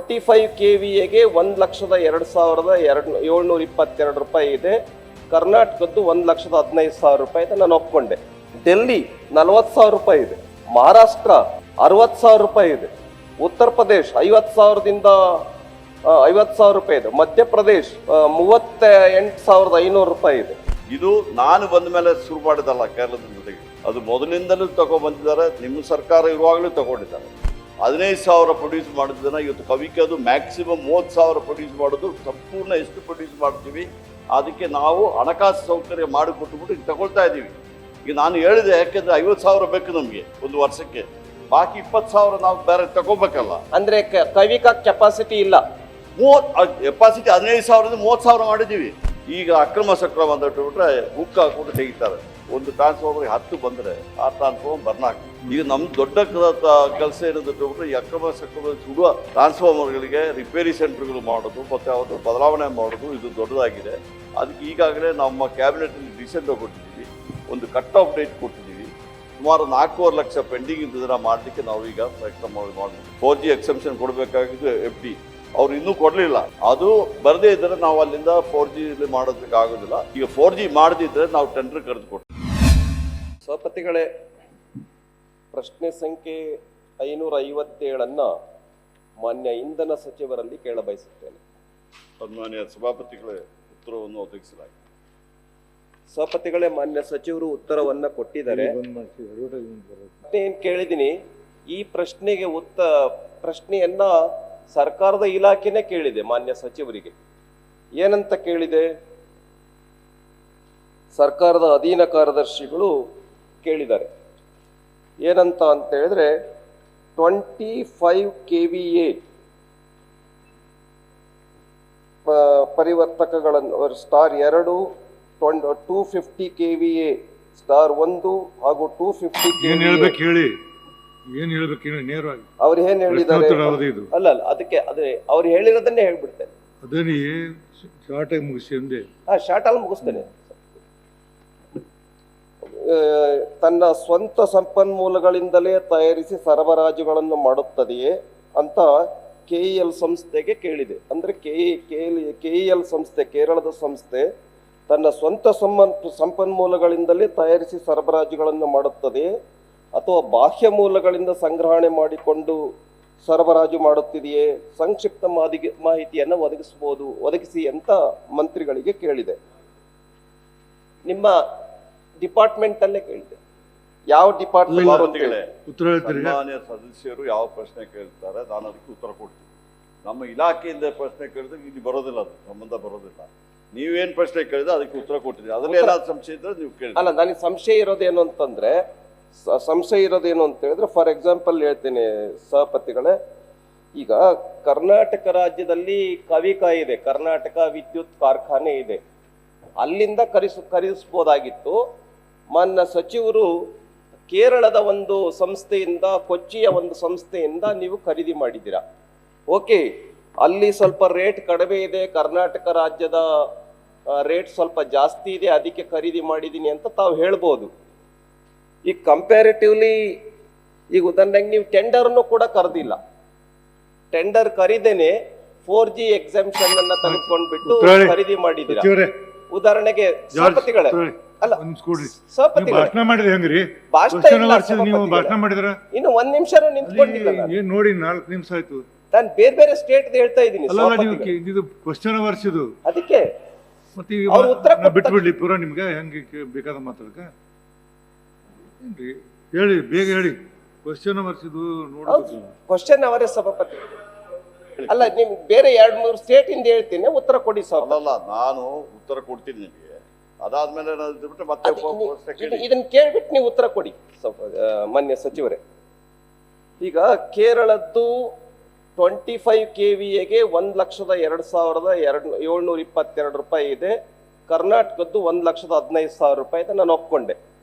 25 KVAಗೆ 1,02,722 ರೂಪಾಯಿ ಇದೆ. ಕರ್ನಾಟಕದ್ದು 1,15,000 ರೂಪಾಯಿ ಇದೆ, ನಾನು ಒಪ್ಕೊಂಡೆ. ಡೆಲ್ಲಿ 40,000 ರೂಪಾಯಿ ಇದೆ, ಮಹಾರಾಷ್ಟ್ರ 60,000 ರೂಪಾಯಿ ಇದೆ, ಉತ್ತರ ಪ್ರದೇಶ್ 50,000ದಿಂದ 50,000 ರೂಪಾಯಿ ಇದೆ, ಮಧ್ಯಪ್ರದೇಶ್ 38,500 ರೂಪಾಯಿ ಇದೆ. ಇದು ನಾನು ಬಂದ ಮೇಲೆ ಶುರು ಮಾಡಿದಲ್ಲ ಕೇರಳದ ಜೊತೆಗೆ, ಅದು ಮೊದಲಿಂದಲೂ ತಗೊಂಡ್ಬಂದಿದ್ದಾರೆ. ನಿಮ್ಮ ಸರ್ಕಾರ ಇರುವಾಗಲೂ ತಗೊಂಡಿದ್ದಾರೆ. 15,000 ಪ್ರೊಡ್ಯೂಸ್ ಮಾಡಿದ್ದನ್ನ ಇವತ್ತು ಕವಿಕೆ ಅದು ಮ್ಯಾಕ್ಸಿಮಮ್ 30,000 ಪ್ರೊಡ್ಯೂಸ್ ಮಾಡೋದು. ಸಂಪೂರ್ಣ ಎಷ್ಟು ಪ್ರೊಡ್ಯೂಸ್ ಮಾಡ್ತೀವಿ ಅದಕ್ಕೆ ನಾವು ಹಣಕಾಸು ಸೌಕರ್ಯ ಮಾಡಿಕೊಟ್ಬಿಟ್ಟು ಈಗ ತಗೊಳ್ತಾ ಇದ್ದೀವಿ. ಈಗ ನಾನು ಹೇಳಿದೆ, ಯಾಕೆಂದ್ರೆ 50,000 ಬೇಕು ನಮಗೆ ಒಂದು ವರ್ಷಕ್ಕೆ, ಬಾಕಿ 20,000 ನಾವು ಬೇರೆ ತಗೋಬೇಕಲ್ಲ. ಅಂದ್ರೆ ಕವಿಕಾ ಕೆಪಾಸಿಟಿ ಇಲ್ಲ. ಕೆಪಾಸಿಟಿ 15,000ದಿಂದ 30,000 ಮಾಡಿದ್ದೀವಿ. ಈಗ ಅಕ್ರಮ ಸಕ್ರಮ ಅಂತ ಬಿಟ್ರೆ ಹುಕ್ ಹಾಕ್ಬಿಟ್ಟು ತೆಗಿತಾರೆ. ಒಂದು ಟ್ರಾನ್ಸ್ಫಾರ್ಮರ್ಗೆ 10 ಬಂದರೆ ಆ ಟ್ರಾನ್ಸ್ಫಾರ್ಮರ್ ಬರ್ನಾಕ್. ಈಗ ನಮ್ಮ ದೊಡ್ಡ ಕೆಲಸ ಏನಂತ ಬಿಟ್ರೆ ಈ ಅಕ್ರಮ ಸಕ್ರಮ ಸುಡುವ ಟ್ರಾನ್ಸ್ಫಾರ್ಮರ್ಗಳಿಗೆ ರಿಪೇರಿ ಸೆಂಟರ್ಗಳು ಮಾಡೋದು ಮತ್ತು ಅವತ್ತು ಬದಲಾವಣೆ ಮಾಡೋದು ಇದು ದೊಡ್ಡದಾಗಿದೆ. ಅದಕ್ಕೆ ಈಗಾಗಲೇ ನಮ್ಮ ಕ್ಯಾಬಿನೆಟಲ್ಲಿ ಡಿಸಿಷನ್ ಕೊಟ್ಟಿದ್ದೀವಿ, ಒಂದು ಕಟ್ ಆಫ್ ಡೇಟ್ ಕೊಟ್ಟಿದ್ದೀವಿ. ಸುಮಾರು 4.5 ಲಕ್ಷ ಪೆಂಡಿಂಗ್ ಇದ್ದದನ್ನ ಮಾಡಲಿಕ್ಕೆ ನಾವು ಈಗ ಪ್ರಯತ್ನ ಮಾಡ್ತೀವಿ. 4G ಎಕ್ಸೆಂಪ್ಷನ್ ಕೊಡಬೇಕಾಗಿದ್ದು FD ಅವ್ರು ಇನ್ನೂ ಕೊಡಲಿಲ್ಲ. ಅದು ಬರದೇ ಇದ್ದರೆ ನಾವು ಅಲ್ಲಿಂದ 4G ಮಾಡೋದಕ್ಕೆ ಆಗೋದಿಲ್ಲ. ಈಗ 4G ಮಾಡದಿದ್ದರೆ ನಾವು ಟೆಂಡರ್ ಕರೆದು ಕೊಡ್ತೀವಿ. ಸಭಾಪತಿಗಳೇ, ಪ್ರಶ್ನೆ ಸಂಖ್ಯೆ 557 ಮಾನ್ಯ ಇಂಧನ ಸಚಿವರಲ್ಲಿ ಕೇಳಬಯಸುತ್ತೇನೆ. ಸನ್ಮಾನ್ಯ ಸಭಾಪತಿಗಳೇ, ಉತ್ತರವನ್ನು ಒದಗಿಸಲಾಗಿದೆ. ಸಭಾಪತಿಗಳೇ, ಮಾನ್ಯ ಸಚಿವರು ಉತ್ತರವನ್ನ ಕೊಟ್ಟಿದ್ದಾರೆ. ಏನ್ ಕೇಳಿದ್ದೀನಿ, ಈ ಪ್ರಶ್ನೆಗೆ ಪ್ರಶ್ನೆಯನ್ನ ಸರ್ಕಾರದ ಇಲಾಖೆನೇ ಕೇಳಿದೆ ಮಾನ್ಯ ಸಚಿವರಿಗೆ. ಏನಂತ ಕೇಳಿದೆ? ಸರ್ಕಾರದ ಅಧೀನ ಕಾರ್ಯದರ್ಶಿಗಳು ಕೇಳಿದ್ದಾರೆ. ಏನಂತ ಅಂತ ಹೇಳಿದ್ರೆ 25 KVA ಪರಿವರ್ತಕಗಳನ್ನು *2, 250 KVA *1 ಹಾಗೂ 250 KVA ನೇರವಾಗಿ ಅವ್ರು ಏನ್ ಹೇಳಿದ್ದಾರೆ ಅಲ್ಲ ಅದಕ್ಕೆ ಅವ್ರು ಹೇಳಿರೋದನ್ನೇ ಹೇಳ್ಬಿಡ್ತೇನೆ. ಶಾರ್ಟ್ ಅಲ್ಲಿ ಮುಗಿಸ್ತೇನೆ. ತನ್ನ ಸ್ವಂತ ಸಂಪನ್ಮೂಲಗಳಿಂದಲೇ ತಯಾರಿಸಿ ಸರಬರಾಜುಗಳನ್ನು ಮಾಡುತ್ತದೆಯೇ ಅಂತ KEL ಸಂಸ್ಥೆಗೆ ಕೇಳಿದೆ. ಅಂದ್ರೆ KEL ಸಂಸ್ಥೆ, ಕೇರಳದ ಸಂಸ್ಥೆ, ತನ್ನ ಸ್ವಂತ ಸಂಪನ್ಮೂಲಗಳಿಂದಲೇ ತಯಾರಿಸಿ ಸರಬರಾಜುಗಳನ್ನು ಮಾಡುತ್ತದೆ ಅಥವಾ ಬಾಹ್ಯ ಮೂಲಗಳಿಂದ ಸಂಗ್ರಹಣೆ ಮಾಡಿಕೊಂಡು ಸರಬರಾಜು ಮಾಡುತ್ತಿದೆಯೇ? ಸಂಕ್ಷಿಪ್ತ ಮಾಹಿತಿಯನ್ನು ಒದಗಿಸಿ ಅಂತ ಮಂತ್ರಿಗಳಿಗೆ ಕೇಳಿದೆ. ನಿಮ್ಮ ಡಿಪಾರ್ಟ್ಮೆಂಟ್ ಅಲ್ಲೇ ಕೇಳಿದೆ. ಯಾವ ಡಿಪಾರ್ಟ್ಮೆಂಟ್? ಸನ್ಮಾನ್ಯ ಸದಸ್ಯರು ಯಾವ ಪ್ರಶ್ನೆ ಕೇಳ್ತಾರೆ ನಾನು ಅದಕ್ಕೆ ಉತ್ತರ ಕೊಡ್ತೀನಿ. ನಮ್ಮ ಇಲಾಖೆಯಿಂದ ಪ್ರಶ್ನೆ ಕೇಳಿದ್ರೆ ಇಲ್ಲಿ ಬರೋದಿಲ್ಲ, ಅದು ಸಂಬಂಧ ಬರೋದಿಲ್ಲ. ನೀವೇನ್ ಪ್ರಶ್ನೆ ಕೇಳಿದ್ರೆ ಅದಕ್ಕೆ ಉತ್ತರ ಕೊಟ್ಟಿದ್ದೀರಿ. ಅದ್ರಲ್ಲಿ ಏನಾದ್ರು ಸಂಶಯ ಇದ್ರೆ ನೀವು ಕೇಳಿ. ಅಲ್ಲ, ನನಗೆ ಸಂಶಯ ಇರೋದೇನು ಅಂತ ಹೇಳಿದ್ರೆ, ಫಾರ್ ಎಕ್ಸಾಂಪಲ್ ಹೇಳ್ತೇನೆ ಸಹಪತಿಗಳೇ. ಈಗ ಕರ್ನಾಟಕ ರಾಜ್ಯದಲ್ಲಿ ಕವಿಕಾ ಇದೆ, ಕರ್ನಾಟಕ ವಿದ್ಯುತ್ ಕಾರ್ಖಾನೆ ಇದೆ, ಅಲ್ಲಿಂದ ಖರೀದಿಸಬಹುದಾಗಿತ್ತು. ಮಾನ್ಯ ಸಚಿವರು ಕೇರಳದ ಒಂದು ಸಂಸ್ಥೆಯಿಂದ, ಕೊಚ್ಚಿಯ ಒಂದು ಸಂಸ್ಥೆಯಿಂದ ನೀವು ಖರೀದಿ ಮಾಡಿದ್ದೀರಾ. ಓಕೆ, ಅಲ್ಲಿ ಸ್ವಲ್ಪ ರೇಟ್ ಕಡಿಮೆ ಇದೆ, ಕರ್ನಾಟಕ ರಾಜ್ಯದ ರೇಟ್ ಸ್ವಲ್ಪ ಜಾಸ್ತಿ ಇದೆ, ಅದಕ್ಕೆ ಖರೀದಿ ಮಾಡಿದ್ದೀನಿ ಅಂತ ತಾವು ಹೇಳ್ಬೋದು. ಈಗ ಕಂಪ್ಯಾರಿಟಿವ್ಲಿ ಈಗ ಉದಾಹರಣೆಗೆ ನೀವು ಟೆಂಡರ್ನು ಕೂಡ ಕರೆದಿಲ್ಲ. ಟೆಂಡರ್ ಕರೀದೇನೆ 4G ಎಕ್ಸಾಮ್ಷನ್ ಅನ್ನ ತೆಗೆದುಕೊಂಡ್ಬಿಟ್ಟು ಖರೀದಿ ಮಾಡಿದ್ದೀರಾ. ಉದಾಹರಣೆಗೆ ಸಹಪತಿಗಳೇ, ಅಲ್ಲ ಭಾಷಣ ಮಾಡಿದ್ರೆ ಹೆಂಗ್ರಿ? ಇನ್ನು 1 ನಿಮಿಷ ನಿಂತ್ಕೊಂಡಿಲ್ಲ ನೋಡಿ, 4 ನಿಮಿಷ ಆಯ್ತು. ನಾನು ಬೇರೆ ಸ್ಟೇಟ್ ಹೇಳ್ತಾ ಇದ್ದೀನಿ. ಕ್ವಶನ್ ವರ್ಷದು ಅದಕ್ಕೆ ಬಿಟ್ಬಿಡ್ಲಿ ಪೂರಾ ನಿಮ್ಗೆ ಹೆಂಗೆ ಬೇಕಾದ ಮಾತಾಡಕ ಹೇಳಿ, ಬೇಗ ಹೇಳಿ. ಕ್ವಶನ್ ವರ್ಷದು ನೋಡ್ಬೇಕು. ಕ್ವಶನ್ ಅವರೇ ಸಭಾಪತಿ. ಅಲ್ಲ, ನಿಮ್ ಬೇರೆ 2-3 ಸ್ಟೇಟ್ ಇಂದ ಹೇಳ್ತೀನಿ, ಉತ್ತರ ಕೊಡಿ ಸರ್. ಅಲ್ಲ, ನಾನು ಉತ್ತರ ಕೊಡ್ತೀನಿ ನಿಮಗೆ. ಅದಾದ್ಮೇಲೆ ಮತ್ತೆ ಇದನ್ನ ಕೇಳ್ಬಿಟ್ಟು ನೀವು ಉತ್ತರ ಕೊಡಿ ಮಾನ್ಯ ಸಚಿವರೇ. ಈಗ ಕೇರಳದ್ದು 25 KVAಗೆ 1,02,722 ರೂಪಾಯಿ ಇದೆ. ಕರ್ನಾಟಕದ್ದು 1,15,000 ರೂಪಾಯಿ ಇದೆ, ನಾನು ಒಪ್ಕೊಂಡೆ.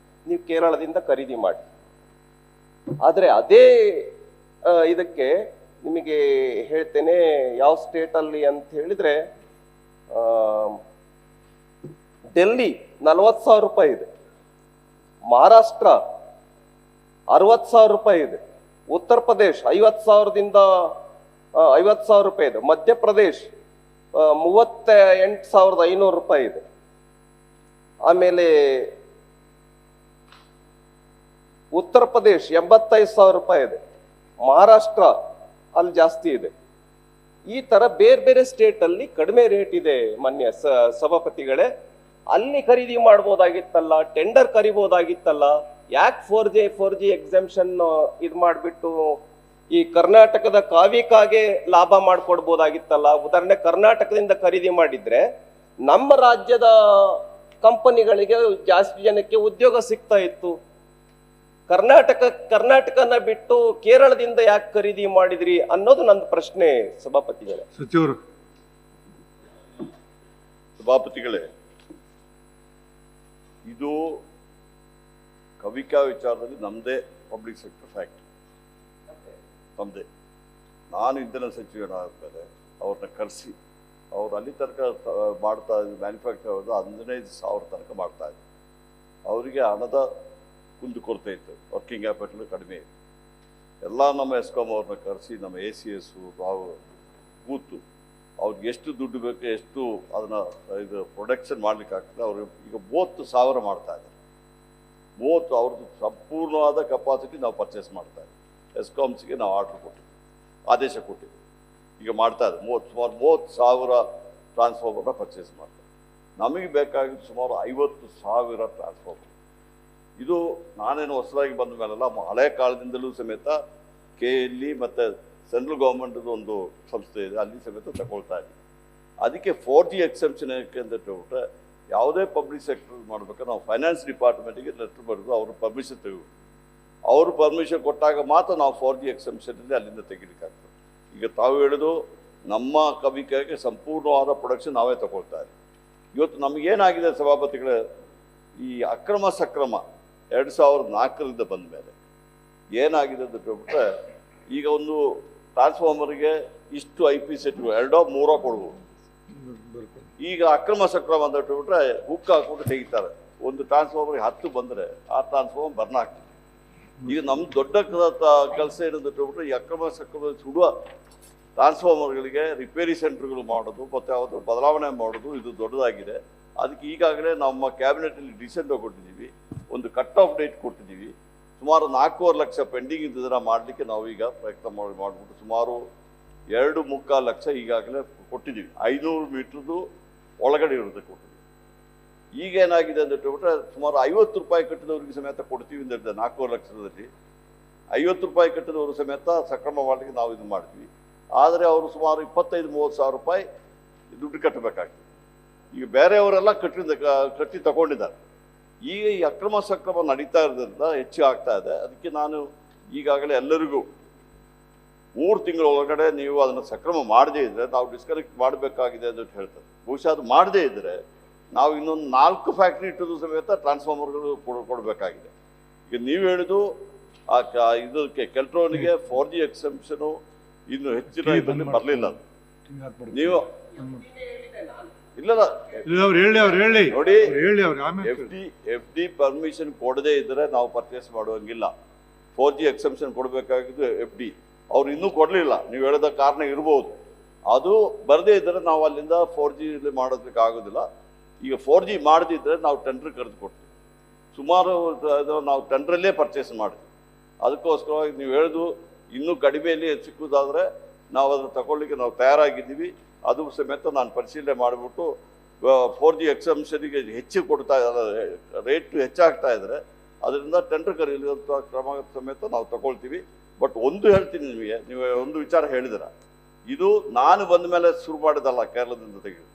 ನೀವು ಕೇರಳದಿಂದ ಖರೀದಿ ಮಾಡಿ. ಆದರೆ ಅದೇ ಇದಕ್ಕೆ ನಿಮಗೆ ಹೇಳ್ತೇನೆ ಯಾವ ಸ್ಟೇಟಲ್ಲಿ ಅಂತ ಹೇಳಿದ್ರೆ, ಡೆಲ್ಲಿ 40,000 ರೂಪಾಯಿ ಇದೆ, ಮಹಾರಾಷ್ಟ್ರ 60,000 ರೂಪಾಯಿ ಇದೆ, ಉತ್ತರ ಪ್ರದೇಶ್ 50,000ದಿಂದ 50,000 ರೂಪಾಯಿ ಇದೆ. ಮಧ್ಯಪ್ರದೇಶ್ 38,500 ರೂಪಾಯಿ ಇದೆ. ಆಮೇಲೆ ಉತ್ತರ ಪ್ರದೇಶ್ 85,000 ರೂಪಾಯಿ ಇದೆ. ಮಹಾರಾಷ್ಟ್ರ ಅಲ್ಲಿ ಜಾಸ್ತಿ ಇದೆ. ಈ ತರ ಬೇರೆ ಬೇರೆ ಸ್ಟೇಟ್ ಅಲ್ಲಿ ಕಡಿಮೆ ರೇಟ್ ಇದೆ. ಮಾನ್ಯ ಸಭಾಪತಿಗಳೇ, ಅಲ್ಲಿ ಖರೀದಿ ಮಾಡ್ಬೋದಾಗಿತ್ತಲ್ಲ, ಟೆಂಡರ್ ಕರಿಬೋದಾಗಿತ್ತಲ್ಲ, ಯಾಕೆ 4G ಎಕ್ಸೆಂಪ್ಷನ್ ಇದು ಮಾಡಿಬಿಟ್ಟು ಈ ಕರ್ನಾಟಕದ ಕಾವಿಕಾಗೆ ಲಾಭ ಮಾಡ್ಕೊಡ್ಬೋದಾಗಿತ್ತಲ್ಲ. ಉದಾಹರಣೆ ಕರ್ನಾಟಕದಿಂದ ಖರೀದಿ ಮಾಡಿದ್ರೆ ನಮ್ಮ ರಾಜ್ಯದ ಕಂಪನಿಗಳಿಗೆ ಜಾಸ್ತಿ ಜನಕ್ಕೆ ಉದ್ಯೋಗ ಸಿಗ್ತಾ ಇತ್ತು. ಕರ್ನಾಟಕನ ಬಿಟ್ಟು ಕೇರಳದಿಂದ ಯಾಕೆ ಖರೀದಿ ಮಾಡಿದ್ರಿ ಅನ್ನೋದು ನನ್ನ ಪ್ರಶ್ನೆ ಸಭಾಪತಿಗಳೇ. ಸಚಿವರು. ಸಭಾಪತಿಗಳೇ, ಇದು ಕವಿಕಾ ವಿಚಾರದಲ್ಲಿ ನಮ್ಮದೇ ಪಬ್ಲಿಕ್ ಸೆಕ್ಟರ್ ಫ್ಯಾಕ್ಟ್ರಿ, ನಮ್ಮದೇ. ನಾನು ಇಂಧನ ಸಚಿವನಾದ್ಮೇಲೆ ಅವ್ರನ್ನ ಕರೆಸಿ ಅವ್ರು ಅಲ್ಲಿ ತನಕ ಮಾಡ್ತಾ ಇದ್ದು ಮ್ಯಾನುಫ್ಯಾಕ್ಚರ್ 15,000 ತನಕ ಮಾಡ್ತಾ ಇದ್ರು. ಅವರಿಗೆ ಹಣದ ಕುಂದುಕೊರತೆ ಇತ್ತು, ವರ್ಕಿಂಗ್ ಕ್ಯಾಪಿಟಲ್ ಕಡಿಮೆ ಇತ್ತು. ಎಲ್ಲ ನಮ್ಮ ಎಸ್ಕಾಮ್ ಅವ್ರನ್ನ ಕರೆಸಿ ನಮ್ಮ ACS ನಾವು ಕೂತು ಅವ್ರಿಗೆ ಎಷ್ಟು ದುಡ್ಡು ಬೇಕು, ಎಷ್ಟು ಅದನ್ನು ಇದು ಪ್ರೊಡಕ್ಷನ್ ಮಾಡ್ಲಿಕ್ಕೆ ಆಗ್ತದೆ. ಅವರು ಈಗ 30,000 ಮಾಡ್ತಾ ಇದ್ದಾರೆ. 30 ಅವ್ರದ್ದು ಸಂಪೂರ್ಣವಾದ ಕೆಪಾಸಿಟಿ ನಾವು ಪರ್ಚೇಸ್ ಮಾಡ್ತಾ ಇದ್ದೀವಿ. ಎಸ್ಕಾಮ್ಸ್ಗೆ ನಾವು ಆರ್ಡ್ರ್ ಕೊಟ್ಟಿದ್ವಿ, ಆದೇಶ ಕೊಟ್ಟಿದ್ವಿ. ಈಗ ಮಾಡ್ತಾ ಇದ್ದಾರೆ ಸುಮಾರು 30,000 ಟ್ರಾನ್ಸ್ಫಾರ್ಮರ್ನ ಪರ್ಚೇಸ್ ಮಾಡ್ತಾರೆ. ನಮಗೆ ಬೇಕಾಗಿದ್ದು ಸುಮಾರು 50,000 ಟ್ರಾನ್ಸ್ಫಾರ್ಮರ್. ಇದು ನಾನೇನು ಹೊಸದಾಗಿ ಬಂದ ಮೇಲೆಲ್ಲ ಹಳೆ ಕಾಲದಿಂದಲೂ ಸಮೇತ KLE ಮತ್ತು ಸೆಂಟ್ರಲ್ ಗೌರ್ಮೆಂಟ್ದು ಒಂದು ಸಂಸ್ಥೆ ಇದೆ, ಅಲ್ಲಿ ಸಮೇತ ತಗೊಳ್ತಾ ಇದ್ದೀವಿ. ಅದಕ್ಕೆ 4G ಎಕ್ಸೆಂಪ್ಷನ್ ಏಕೆ ಅಂತ ಹೇಳ್ಬಿಟ್ರೆ, ಯಾವುದೇ ಪಬ್ಲಿಕ್ ಸೆಕ್ಟರ್ ಮಾಡಬೇಕಾದ್ರೆ ನಾವು ಫೈನಾನ್ಸ್ ಡಿಪಾರ್ಟ್ಮೆಂಟಿಗೆ ಲೆಟ್ರ್ ಬರೆದು ಅವ್ರ ಪರ್ಮಿಷನ್ ತೆಗೆದು ಅವರು ಪರ್ಮಿಷನ್ ಕೊಟ್ಟಾಗ ಮಾತ್ರ ನಾವು 4G ಎಕ್ಸೆಂಪ್ಷನಲ್ಲಿ ಅಲ್ಲಿಂದ ತೆಗಿಲಿಕ್ಕಾಗ್ತದೆ. ಈಗ ತಾವು ಹೇಳಿದು ನಮ್ಮ ಕವಿಕೆಗೆ ಸಂಪೂರ್ಣವಾದ ಪ್ರೊಡಕ್ಷನ್ ನಾವೇ ತಗೊಳ್ತಾ ಇದ್ದೀವಿ. ಇವತ್ತು ನಮಗೇನಾಗಿದೆ ಸಭಾಪತಿಗಳೇ, ಈ ಅಕ್ರಮ ಸಕ್ರಮ 2004ರಿಂದ ಬಂದ ಮೇಲೆ ಏನಾಗಿದೆ ಅಂತ ಹೇಳ್ಬಿಟ್ರೆ, ಈಗ ಒಂದು ಟ್ರಾನ್ಸ್ಫಾರ್ಮರ್ಗೆ ಇಷ್ಟು IP ಸೆಟ್ಗಳು 2-3 ಕೊಡ್ಬೋದು. ಈಗ ಅಕ್ರಮ ಸಕ್ರಮ ಅಂತ ಹೇಳ್ಬಿಟ್ರೆ ಹುಕ್ ಹಾಕ್ಬಿಟ್ಟು ತೆಗಿತಾರೆ. ಒಂದು ಟ್ರಾನ್ಸ್ಫಾರ್ಮರ್ಗೆ 10 ಬಂದರೆ ಆ ಟ್ರಾನ್ಸ್ಫಾರ್ಮರ್ ಬರ್ನ್ ಆಗ್ತದೆ. ಈಗ ನಮ್ಮ ದೊಡ್ಡ ಕೆಲಸ ಏನಂತ ಹೇಳ್ಬಿಟ್ರೆ, ಈ ಅಕ್ರಮ ಸಕ್ರಮ ಸುಡುವ ಟ್ರಾನ್ಸ್ಫಾರ್ಮರ್ಗಳಿಗೆ ರಿಪೇರಿ ಸೆಂಟರ್ಗಳು ಮಾಡೋದು ಮತ್ತು ಯಾವುದು ಬದಲಾವಣೆ ಮಾಡೋದು, ಇದು ದೊಡ್ಡದಾಗಿದೆ. ಅದಕ್ಕೆ ಈಗಾಗಲೇ ನಮ್ಮ ಕ್ಯಾಬಿನೆಟಲ್ಲಿ ಡಿಸಿಷನ್ ಕೊಟ್ಟಿದ್ದೀವಿ, ಒಂದು ಕಟ್ ಆಫ್ ಡೇಟ್ ಕೊಟ್ಟಿದ್ದೀವಿ. ಸುಮಾರು 4.5 ಲಕ್ಷ ಪೆಂಡಿಂಗ್ ಇದ್ದದನ್ನು ಮಾಡಲಿಕ್ಕೆ ನಾವು ಈಗ ಪ್ರಯತ್ನ ಮಾಡಿಬಿಟ್ಟು ಸುಮಾರು 2.25 ಲಕ್ಷ ಈಗಾಗಲೇ ಕೊಟ್ಟಿದ್ದೀವಿ. 500 ಮೀಟ್ರದ್ದು ಒಳಗಡೆ ಇರುತ್ತೆ ಕೊಟ್ಟಿದ್ದೀವಿ. ಈಗ ಏನಾಗಿದೆ ಅಂತ ಹೇಳ್ಬಿಟ್ರೆ, ಸುಮಾರು 50 ರೂಪಾಯಿ ಕಟ್ಟಿದವರಿಗೆ ಸಮೇತ ಕೊಡ್ತೀವಿ ಅಂತ ಹೇಳಿದೆ. 4.5 ಲಕ್ಷದಲ್ಲಿ 50 ರೂಪಾಯಿ ಕಟ್ಟಿದವರು ಸಮೇತ ಸಕ್ರಮ ಮಾಡಲಿಕ್ಕೆ ನಾವು ಇದು ಮಾಡ್ತೀವಿ. ಆದರೆ ಅವರು ಸುಮಾರು 25-30 ಸಾವಿರ ರೂಪಾಯಿ ದುಡ್ಡು ಕಟ್ಟಬೇಕಾಗ್ತದೆ. ಈಗ ಬೇರೆಯವರೆಲ್ಲ ಕಟ್ಟಿ ತಗೊಂಡಿದ್ದಾರೆ. ಈಗ ಈ ಅಕ್ರಮ ಸಕ್ರಮ ನಡೀತಾ ಇರೋದ್ರಿಂದ ಹೆಚ್ಚು ಆಗ್ತಾ ಇದೆ. ಅದಕ್ಕೆ ನಾನು ಈಗಾಗಲೇ ಎಲ್ಲರಿಗೂ 3 ತಿಂಗಳ ಒಳಗಡೆ ನೀವು ಅದನ್ನು ಸಕ್ರಮ ಮಾಡದೇ ಇದ್ದರೆ ನಾವು ಡಿಸ್ಕನೆಕ್ಟ್ ಮಾಡಬೇಕಾಗಿದೆ ಅಂತ ಹೇಳ್ತಾರೆ. ಬಹುಶಃ ಅದು ಮಾಡದೇ ಇದ್ದರೆ ನಾವು ಇನ್ನೊಂದು 4 ಫ್ಯಾಕ್ಟ್ರಿ ಇಟ್ಟದು ಸಮೇತ ಟ್ರಾನ್ಸ್ಫಾರ್ಮರ್ಗಳು ಕೊಡಬೇಕಾಗಿದೆ. ಈಗ ನೀವು ಹೇಳಿದು ಇದಕ್ಕೆ ಕೆಲ್ಟ್ರೋನಿಗೆ 4G ಎಕ್ಸೆಂಪ್ಷನು ಇನ್ನು ಹೆಚ್ಚಿನ ಇದರಲ್ಲಿ ಬರಲಿಲ್ಲ. ನೀವು ಇಲ್ಲ ನೋಡಿ, FD ಪರ್ಮಿಷನ್ ಕೊಡದೇ ಇದ್ದರೆ ನಾವು ಪರ್ಚೇಸ್ ಮಾಡುವಂಗಿಲ್ಲ. 4G ಎಕ್ಸೆಂಪ್ಷನ್ ಕೊಡಬೇಕಾಗಿದ್ದು FD ಅವ್ರು ಇನ್ನೂ ಕೊಡಲಿಲ್ಲ. ನೀವು ಹೇಳಿದ ಕಾರಣ ಇರ್ಬೋದು. ಅದು ಬರದೇ ಇದ್ದರೆ ನಾವು ಅಲ್ಲಿಂದ 4G ಮಾಡೋದಕ್ಕೆ ಆಗೋದಿಲ್ಲ. ಈಗ 4G ಮಾಡದಿದ್ದರೆ ನಾವು ಟೆಂಡರ್ ಕರೆದು ಕೊಡ್ತೀವಿ. ಸುಮಾರು ನಾವು ಟೆಂಡ್ರಲ್ಲೇ ಪರ್ಚೇಸ್ ಮಾಡ್ತೀವಿ. ಅದಕ್ಕೋಸ್ಕರವಾಗಿ ನೀವು ಹೇಳಿದು ಇನ್ನೂ ಕಡಿಮೆಯಲ್ಲಿ ಸಿಕ್ಕುವುದಾದರೆ ನಾವು ಅದನ್ನು ತಗೊಳ್ಳಿಕ್ಕೆ ನಾವು ತಯಾರಾಗಿದ್ದೀವಿ. ಅದು ಸಮೇತ ನಾನು ಪರಿಶೀಲನೆ ಮಾಡಿಬಿಟ್ಟು 4G ಎಕ್ಸೆಂಪ್ಷನಿಗೆ ಹೆಚ್ಚು ಕೊಡ್ತಾ ರೇಟ್ ಹೆಚ್ಚಾಗ್ತಾ ಇದ್ದರೆ ಅದರಿಂದ ಟೆಂಡರ್ ಕರೆಯುವಂಥ ಕ್ರಮ ಸಮೇತ ನಾವು ತಗೊಳ್ತೀವಿ. ಬಟ್ ಒಂದು ಹೇಳ್ತೀನಿ ನಿಮಗೆ, ನೀವು ಒಂದು ವಿಚಾರ ಹೇಳಿದಿರ, ಇದು ನಾನು ಬಂದ ಮೇಲೆ ಶುರು ಮಾಡಿದಲ್ಲ, ಕೇರಳದಿಂದ ತೆಗೆದು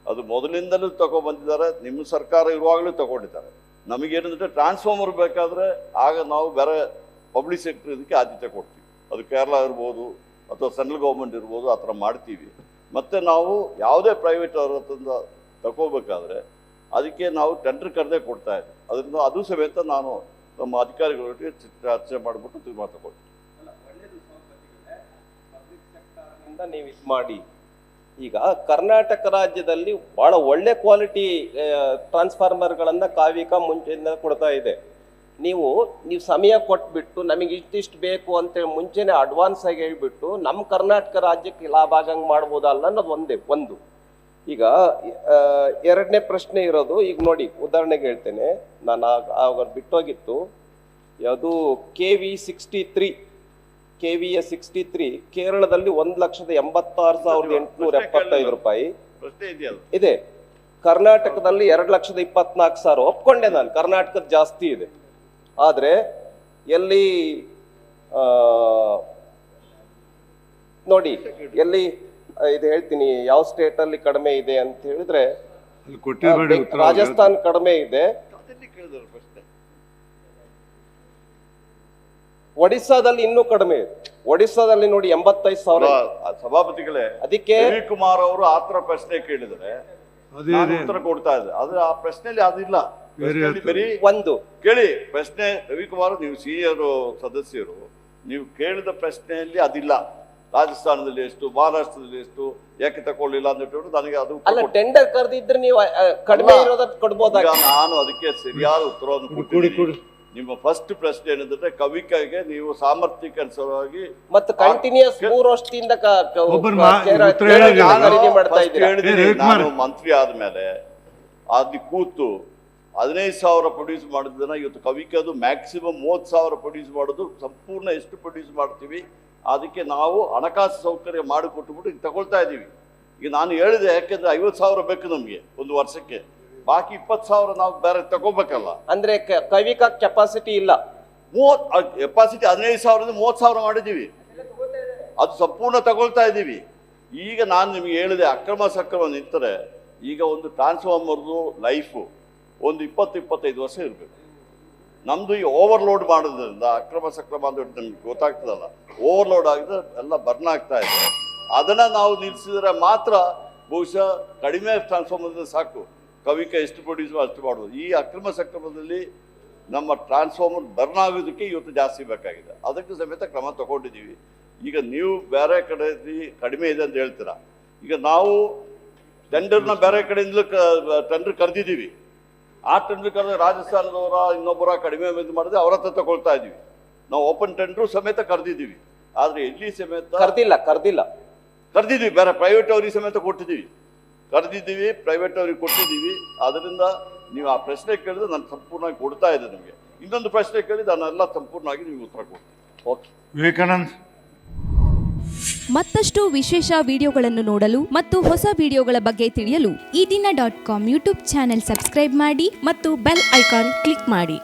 ಅದು ಮೊದಲಿಂದಲೂ ತಗೊಬಂದಿದ್ದಾರೆ. ನಿಮ್ಮ ಸರ್ಕಾರ ಇರುವಾಗಲೂ ತಗೊಂಡಿದ್ದಾರೆ. ನಮಗೇನಂದರೆ ಟ್ರಾನ್ಸ್ಫಾರ್ಮರ್ ಬೇಕಾದರೆ ಆಗ ನಾವು ಬೇರೆ ಪಬ್ಲಿಕ್ ಸೆಕ್ಟರ್ ಇದಕ್ಕೆ ಆದ್ಯತೆ ಕೊಡ್ತೀವಿ. ಅದು ಕೇರಳ ಇರ್ಬೋದು ಅಥವಾ ಸೆಂಟ್ರಲ್ ಗೌರ್ಮೆಂಟ್ ಇರ್ಬೋದು, ಆ ಥರ ಮಾಡ್ತೀವಿ. ಮತ್ತು ನಾವು ಯಾವುದೇ ಪ್ರೈವೇಟ್ ಅವ್ರ ಹತ್ತಿರ ತಗೋಬೇಕಾದ್ರೆ ಅದಕ್ಕೆ ನಾವು ಟೆಂಡರ್ ಕರೆದೇ ಕೊಡ್ತಾ ಇದ್ದೀವಿ. ಅದರಿಂದ ಅದು ಸಮೇತ ನಾನು ನಮ್ಮ ಅಧಿಕಾರಿಗಳಿಗೆ ಚರ್ಚೆ ಮಾಡಿಬಿಟ್ಟು ತೀರ್ಮಾನ ತಗೊಳ್ತೀವಿ. ನೀವು ಇದು ಮಾಡಿ, ಈಗ ಕರ್ನಾಟಕ ರಾಜ್ಯದಲ್ಲಿ ಬಹಳ ಒಳ್ಳೆ ಕ್ವಾಲಿಟಿ ಟ್ರಾನ್ಸ್ಫಾರ್ಮರ್ಗಳನ್ನ ಕಾವಿಕಾ ಮುಂಚೆಯಿಂದ ಕೊಡ್ತಾ ಇದೆ. ನೀವು ಸಮಯ ಕೊಟ್ಬಿಟ್ಟು ನಮಗೆ ಇಷ್ಟಿಷ್ಟು ಬೇಕು ಅಂತೇಳಿ ಮುಂಚೆನೆ ಅಡ್ವಾನ್ಸ್ ಆಗಿ ಹೇಳ್ಬಿಟ್ಟು ನಮ್ಮ ಕರ್ನಾಟಕ ರಾಜ್ಯಕ್ಕೆ ಲಾಭ ಆಗಂಗೆ ಮಾಡ್ಬೋದಲ್ಲ ಅನ್ನೋದು ಒಂದು. ಈಗ ಎರಡನೇ ಪ್ರಶ್ನೆ ಇರೋದು, ಈಗ ನೋಡಿ ಉದಾಹರಣೆಗೆ ಹೇಳ್ತೇನೆ, ನಾನು ಆವಾಗ ಬಿಟ್ಟೋಗಿತ್ತು ಯಾವುದು KV63 ಕೇರಳದಲ್ಲಿ 1,86,875 ರೂಪಾಯಿ ಪ್ರಶ್ನೆ ಇದೆಯಲ್ಲ. ಇದೆ. ಕರ್ನಾಟಕದಲ್ಲಿ 2,24,000 ಒಪ್ಕೊಂಡೆ ನಾನು, ಕರ್ನಾಟಕದ ಜಾಸ್ತಿ ಇದೆ. ಆದ್ರೆ ಎಲ್ಲಿ ನೋಡಿ ಎಲ್ಲಿ ಇದು ಹೇಳ್ತೀನಿ ಯಾವ ಸ್ಟೇಟ್ ಅಲ್ಲಿ ಕಡಿಮೆ ಇದೆ ಅಂತ ಹೇಳಿದ್ರೆ ಅಲ್ಲಿ ಕೊಟ್ಟಿರಬೇಡಿ ಉತ್ತರ. ರಾಜಸ್ಥಾನ್ ಕಡಿಮೆ ಇದೆ, ಅದನ್ನೇ ಕೇಳಿದ್ರು ಪ್ರಶ್ನೆ. ಒಡಿಸ್ಸಾದಲ್ಲಿ ಇನ್ನೂ ಕಡಿಮೆ ಇದೆ. ಒಡಿಸ್ಸಾದಲ್ಲಿ ನೋಡಿ 85,000. ಸಭಾಪತಿಗಳೇ, ಅದಕ್ಕೆ ರವಿಕುಮಾರ್ ಅವರು ಆತರ ಪ್ರಶ್ನೆ ಕೇಳಿದ್ರೆ ಅದೇ ನಾನು ಉತ್ತರ ಕೊಡ್ತಾ ಇದ್ದೆ. ಆದ್ರೆ ಆ ಪ್ರಶ್ನೆಯಲ್ಲಿ ಅದಿಲ್ಲ. ಪ್ರಶ್ನೆಯಲ್ಲಿ ಬರೀ ಒಂದು ಕೇಳಿ ಪ್ರಶ್ನೆ. ರವಿಕುಮಾರ್, ನೀವು ಸೀನಿಯರ್ ಸದಸ್ಯರು, ನೀವು ಕೇಳಿದ ಪ್ರಶ್ನೆಯಲ್ಲಿ ಅದಿಲ್ಲ. ರಾಜಸ್ಥಾನದಲ್ಲಿ ಎಷ್ಟು, ಮಹಾರಾಷ್ಟ್ರದಲ್ಲಿ ಎಷ್ಟು, ಯಾಕೆ ತಗೊಳ್ಳಿಲ್ಲ ಅಂದ್ಬಿಟ್ಟು ನನಗೆ ಅದು ಅಲ್ಲ, ಟೆಂಡರ್ ಕರೆದಿದ್ರೆ ನೀವು ಕಡಿಮೆ ಇರೋದ ಕೊಡ್ಬೋದಾಗ. ನಾನು ಅದಕ್ಕೆ ಸರಿಯಾದ ಉತ್ತರವನ್ನು ಕೊಡ್ತೀನಿ. ನಿಮ್ಮ ಫಸ್ಟ್ ಪ್ರಶ್ನೆ ಏನಂದ್ರೆ ಕವಿಕೆಗೆ ನೀವು ಸಾಮರ್ಥ್ಯಕ್ಕೆ ಅನುಸಾರವಾಗಿ ಮತ್ತು ಕಂಟಿನ್ಯೂಸ್ 3 ವರ್ಷದಿಂದ ಖರೀದಿ ಮಾಡ್ತಾ ಇದ್ದೀರಾ. ನಾನು ಮಂತ್ರಿ ಆದ್ಮೇಲೆ ಅಲ್ಲಿ ಕೂತು 15,000 ಪ್ರೊಡ್ಯೂಸ್ ಮಾಡಿದ್ದನ್ನ ಇವತ್ತು ಕವಿಕೆ ಅದು ಮ್ಯಾಕ್ಸಿಮಮ್ 30,000 ಪ್ರೊಡ್ಯೂಸ್ ಮಾಡೋದು. ಸಂಪೂರ್ಣ ಎಷ್ಟು ಪ್ರೊಡ್ಯೂಸ್ ಮಾಡ್ತೀವಿ ಅದಕ್ಕೆ ನಾವು ಹಣಕಾಸು ಸೌಕರ್ಯ ಮಾಡಿಕೊಟ್ಬಿಟ್ಟು ಈಗ ತಗೊಳ್ತಾ ಇದ್ದೀವಿ. ಈಗ ನಾನು ಹೇಳಿದೆ, ಯಾಕೆಂದ್ರೆ 50,000 ಬೇಕು ನಮ್ಗೆ ಒಂದು ವರ್ಷಕ್ಕೆ, ಬಾಕಿ 20,000 ನಾವು ಬೇರೆ ತಗೋಬೇಕಲ್ಲ. ಅಂದ್ರೆ ಕವಿಕಾ ಕೆಪಾಸಿಟಿ ಇಲ್ಲ. ಕೆಪಾಸಿಟಿ 15,000 30,000 ಮಾಡಿದ್ದೀವಿ, ಅದು ಸಂಪೂರ್ಣ ತಗೊಳ್ತಾ ಇದ್ದೀವಿ. ಈಗ ನಾನು ನಿಮ್ಗೆ ಹೇಳಿದೆ, ಅಕ್ರಮ ಸಕ್ರಮ ನಿಂತರೆ ಈಗ ಒಂದು ಟ್ರಾನ್ಸ್ಫಾರ್ಮರ್ದು ಲೈಫು ಒಂದು 20-25 ವರ್ಷ ಇರಬೇಕು. ನಮ್ದು ಈ ಓವರ್ಲೋಡ್ ಮಾಡೋದ್ರಿಂದ ಅಕ್ರಮ ಸಕ್ರಮ ಅಂತ ನಮ್ಗೆ ಗೊತ್ತಾಗ್ತದಲ್ಲ, ಓವರ್ಲೋಡ್ ಆಗಿದ್ರೆ ಎಲ್ಲ ಬರ್ನ್ ಆಗ್ತಾ ಇದೆ. ಅದನ್ನ ನಾವು ನಿಲ್ಲಿಸಿದ್ರೆ ಮಾತ್ರ ಬಹುಶಃ ಕಡಿಮೆ ಟ್ರಾನ್ಸ್ಫಾರ್ಮರ್ ಸಾಕು, ಕವಿಕೆ ಎಷ್ಟು ಪ್ರೊಡ್ಯೂಸ್ ಅಷ್ಟು ಮಾಡ್ಬೋದು. ಈ ಅಕ್ರಮ ಸಕ್ರಮದಲ್ಲಿ ನಮ್ಮ ಟ್ರಾನ್ಸ್ಫಾರ್ಮರ್ ಬರ್ನ್ ಆಗೋದಕ್ಕೆ ಇವತ್ತು ಜಾಸ್ತಿ ಬೇಕಾಗಿದೆ. ಅದಕ್ಕೆ ಸಮೇತ ಕ್ರಮ ತಗೊಂಡಿದ್ದೀವಿ. ಈಗ ನೀವು ಬೇರೆ ಕಡೆ ಕಡಿಮೆ ಇದೆ ಅಂತ ಹೇಳ್ತೀರಾ. ಈಗ ನಾವು ಟೆಂಡರ್ನ ಬೇರೆ ಕಡೆಯಿಂದಲೂ ಟೆಂಡರ್ ಕರೆದಿದ್ದೀವಿ. ಆ ಟೆಂಡರ್ ಕರೆದ ರಾಜಸ್ಥಾನದವರ ಇನ್ನೊಬ್ಬರ ಕಡಿಮೆ ಇದು ಮಾಡಿದ್ರೆ ಅವ್ರ ಹತ್ರ ತಗೊಳ್ತಾ ಇದ್ದೀವಿ. ನಾವು ಓಪನ್ ಟೆಂಡರ್ ಸಮೇತ ಕರೆದಿದ್ದೀವಿ. ಆದರೆ ಎಲ್ಲಿ ಸಮೇತ ಕರೆದಿದ್ದೀವಿ, ಬೇರೆ ಪ್ರೈವೇಟ್ ಅವ್ರಿಗೆ ಸಮೇತ ಕೊಟ್ಟಿದ್ದೀವಿ, ಕರೆದಿದ್ದೀವಿ, ಪ್ರೈವೇಟ್ ಅವ್ರಿಗೆ ಕೊಟ್ಟಿದ್ದೀವಿ. ಅದರಿಂದ ನೀವು ಆ ಪ್ರಶ್ನೆ ಕೇಳಿದ್ರೆ ನಾನು ಸಂಪೂರ್ಣವಾಗಿ ಕೊಡ್ತಾ ಇದ್ದೆ. ನಿಮಗೆ ಇನ್ನೊಂದು ಪ್ರಶ್ನೆ ಕೇಳಿ ನಾನೆಲ್ಲ ಸಂಪೂರ್ಣವಾಗಿ ನಿಮಗೆ ಉತ್ತರ ಕೊಡ್ತೀನಿ. ಓಕೆ. ವಿವೇಕಾನಂದ್, ಮತ್ತಷ್ಟು ವಿಶೇಷ ವಿಡಿಯೋಗಳನ್ನು ನೋಡಲು ಮತ್ತು ಹೊಸ ವಿಡಿಯೋಗಳ ಬಗ್ಗೆ ತಿಳಿಯಲು EDina.com ಯೂಟ್ಯೂಬ್ ಚಾನೆಲ್ ಸಬ್ಸ್ಕ್ರೈಬ್ ಮಾಡಿ ಮತ್ತು ಬೆಲ್ ಐಕಾನ್ ಕ್ಲಿಕ್ ಮಾಡಿ.